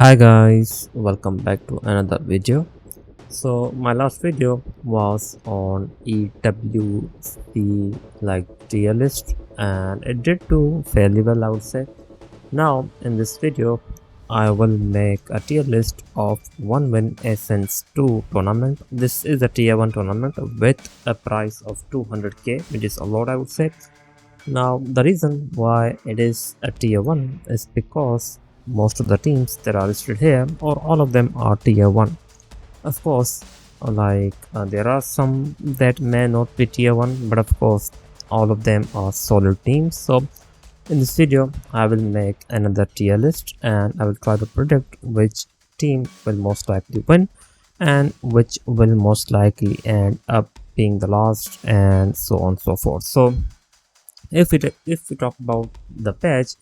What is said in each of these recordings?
Hi guys, welcome back to another video. So my last video was on EWC tier list and it did do fairly well, I would say. Now in this video I will make a tier list of 1-win Essence 2 tournament. This is a tier 1 tournament with a price of 200k, which is a lot, I would say. Now the reason why it is a tier 1 is because most of the teams that are listed here or all of them are tier 1. Of course, there are some that may not be tier 1, but of course all of them are solid teams. So in this video I will make another tier list and I will try to predict which team will most likely win and which will most likely end up being the last, and so on and so forth. So if we talk about the patch,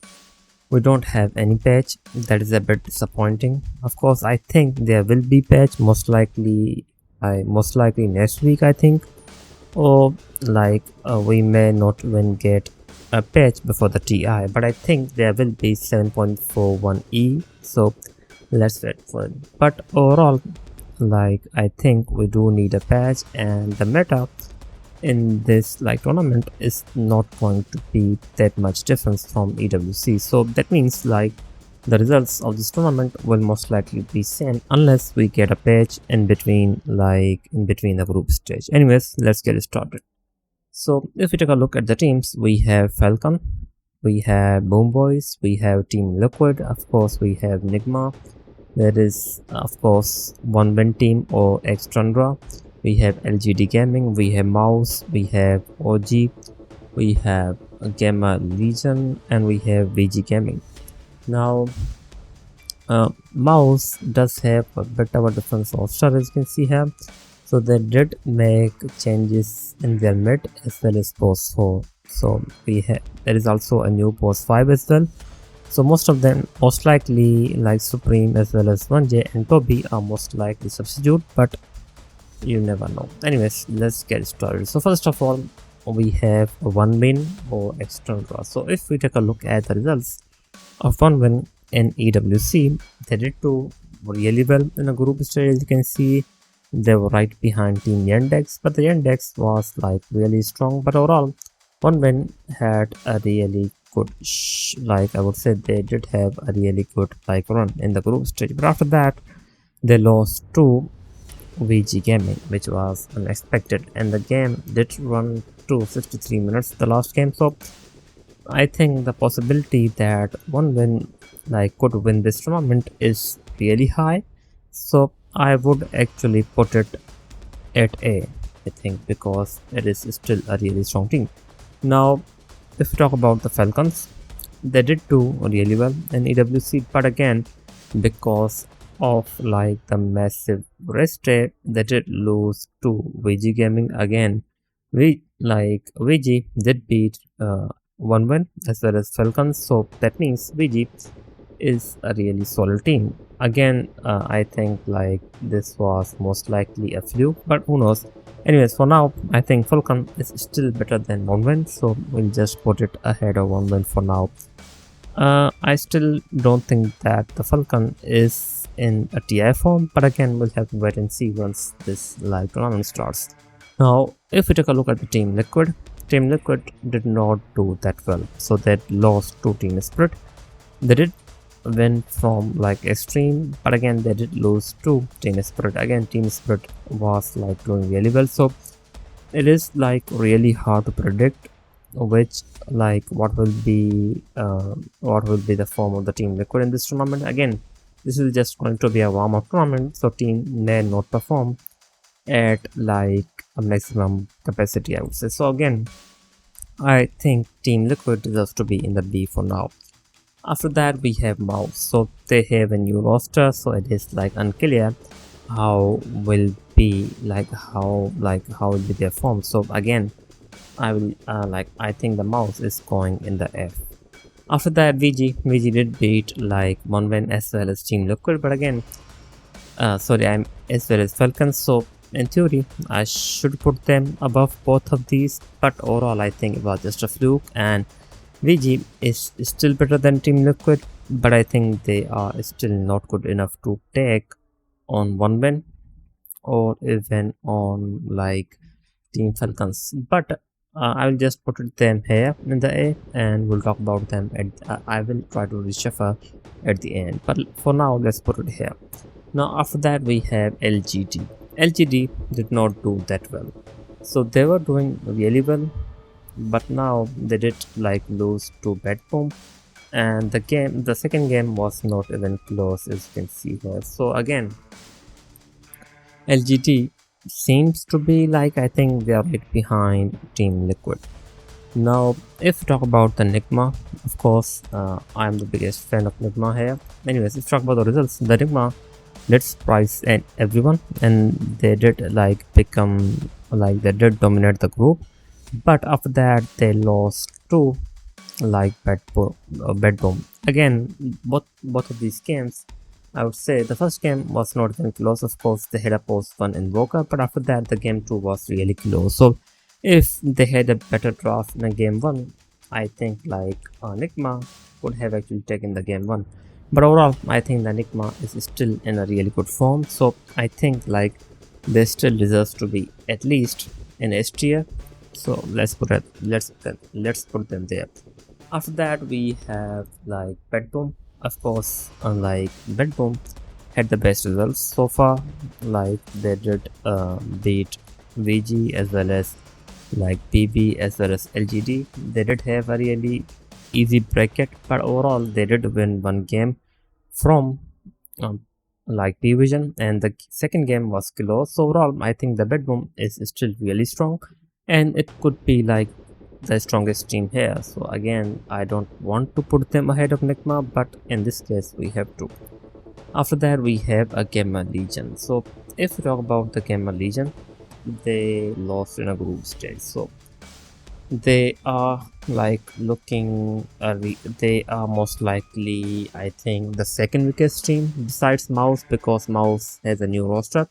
we don't have any patch. That is a bit disappointing. Of course I think there will be patch, most likely next week, I think, or we may not even get a patch before the TI, but I think there will be 7.41e, so let's wait for it. But overall, I think we do need a patch, and the meta in this tournament is not going to be that much difference from EWC. So that means the results of this tournament will most likely be same unless we get a patch in between, the group stage. Anyways, let's get started. So if we take a look at the teams, we have Falcon, we have Boom Boys, we have Team Liquid, of course we have Nigma, there is of course 1-win team or Xtundra, we have LGD Gaming, we have Mouse, we have OG, we have Gamma Legion, and we have VG Gaming. Now Mouse does have a bit of a different roster, as you can see here. So they did make changes in their mid as well as post 4. So there is also a new post 5 as well. So most of them, most likely like Supreme as well as 1J and Toby, are most likely substitute, but you never know. Anyways, let's get started. So first of all, we have a 1-win or external draw. So if we take a look at the results of 1-win in EWC, they did do really well in a group stage. As you can see, they were right behind Team Yandex, but the Yandex was really strong. But overall, 1-win had a really good I would say they did have a really good run in the group stage. But after that, they lost to VG Gaming, which was unexpected, and the game did run to 63 minutes the last game. So I think the possibility that 1-win could win this tournament is really high. So I would actually put it at A, I think, because it is still a really strong team. Now if we talk about the Falcons, they did do really well in EWC, but again, because of the massive rest day, they did lose to VG Gaming again. VG did beat 1-win as well as Falcons, so that means VG is a really solid team. Again, I think this was most likely a fluke, but who knows. Anyways, for now I think Falcon is still better than 1-win, so we'll just put it ahead of 1-win for now. I still don't think that the Falcon is in a TI form, but again we'll have to wait and see once this tournament starts. Now if we take a look at the Team Liquid did not do that well, so they lost to Team Spirit. They did win from Extreme, but again they did lose to Team Spirit. Again, Team Spirit was doing really well, so it is really hard to predict which what will be the form of the Team Liquid in this tournament. Again, this is just going to be a warm-up tournament, so team may not perform at a maximum capacity, I would say. So again, I think Team Liquid deserves to be in the B for now. After that we have Mouse, so they have a new roster, so it is unclear how will be how will be their form. So again, I will I think the Mouse is going in the F. After that, VG did beat 1-win as well as Team Liquid, but again I'm as well as Falcons, so in theory I should put them above both of these, but overall I think it was just a fluke, and VG is still better than Team Liquid, but I think they are still not good enough to take on one win or even on like Team Falcons. But I will just put them here in the A, and we'll talk about them at I will try to reshuffle at the end, but for now let's put it here. Now after that we have LGD. LGD did not do that well, so they were doing really well, but now they did like lose to Bedboom, and the second game was not even close, as you can see here. So again, LGD seems to be like, I think they are right behind Team Liquid. Now, if we talk about the Nigma, of course, I'm the biggest fan of Nigma here. Anyways, if we talk about the results, the Nigma did surprise and everyone, and they did like become like they did dominate the group. But after that, they lost to like Bedboom. Again, both of these games, I would say the first game was not even close. Of course, they had a post-1 invoker, but after that, the game 2 was really close. So, if they had a better draft in a game 1, I think like Nigma could have actually taken the game 1. But overall, I think the Nigma is still in a really good form. So, I think like they still deserve to be at least in S tier. So let's put them there. After that, we have like Bedboom. Of course, unlike Bedboom, had the best results so far. Like they did beat VG as well as like PB as well as LGD. They did have a really easy bracket, but overall they did win one game from like P Vision, and the second game was close. So overall, I think the Bedboom is still really strong, and it could be like the strongest team here. So again, I don't want to put them ahead of Nigma, but in this case we have to. After that, we have a Gamma Legion. So if we talk about the Gamma Legion, they lost in a group stage. So they are like looking they are most likely, I think, the second weakest team besides Mouse, because Mouse has a new roster,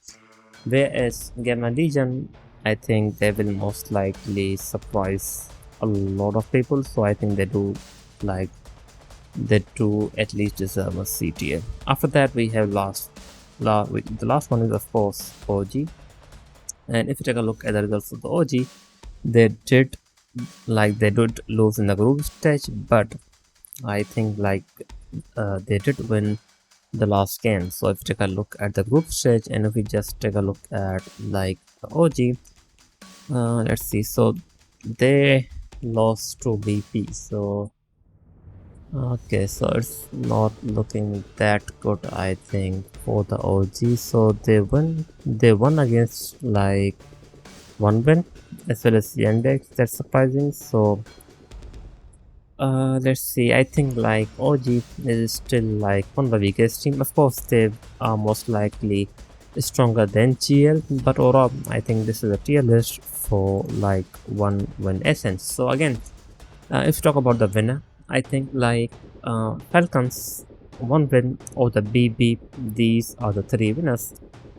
whereas Gamma Legion, I think they will most likely surprise a lot of people. So I think they do at least deserve a C tier. After that, we have the last one is of course OG, and if you take a look at the results of the OG, they did lose in the group stage, but I think like they did win the last game. So if you take a look at the group stage, and if we just take a look at like the OG, let's see. So they lost to BP. So okay, so it's not looking that good, I think, for the OG. So they won against like one win as well as Yandex. That's surprising. So let's see. I think like OG is still like one of the weakest team. Of course, they are most likely stronger than GL, but overall, I think this is a tier list for like one win Essence. So again, if you talk about the winner, I think like Falcons one win or the BB. These are the three winners.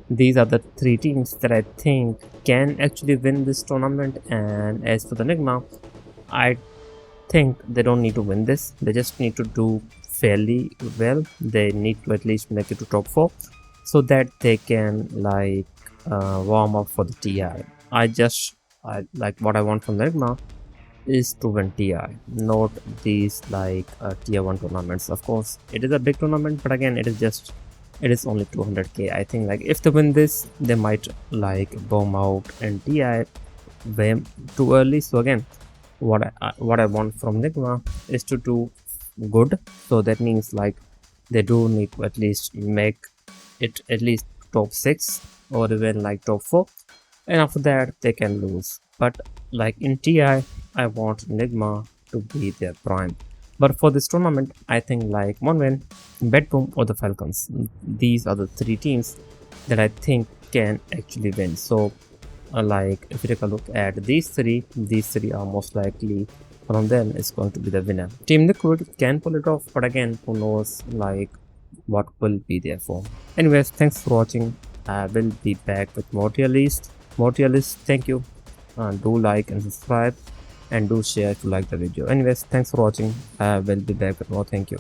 These are the three teams that I think can actually win this tournament. And as for the Nigma, I think they don't need to win this. They just need to do fairly well. They need to at least make it to top 4 so that they can like warm up for the TI. I like what I want from the Nigma is to win TI, not these like tier 1 tournaments. Of course, it is a big tournament, but again, it is only 200k. I think like if they win this, they might like bomb out in TI way too early. So again, what I want from Nigma is to do good. So that means like they do need to at least make it at least top 6 or even like top 4, and after that they can lose. But like in TI, I want Nigma to be their prime. But for this tournament, I think like one win, Bedboom or the Falcons. These are the three teams that I think can actually win. So like if you take a look at these three are most likely one of them is going to be the winner. Team Liquid can pull it off, but again, who knows like what will be their form. Anyways, thanks for watching. I will be back with more tier list. Thank you. Do like and subscribe, and do share if you like the video. Anyways, thanks for watching. I will be back with more. Thank you.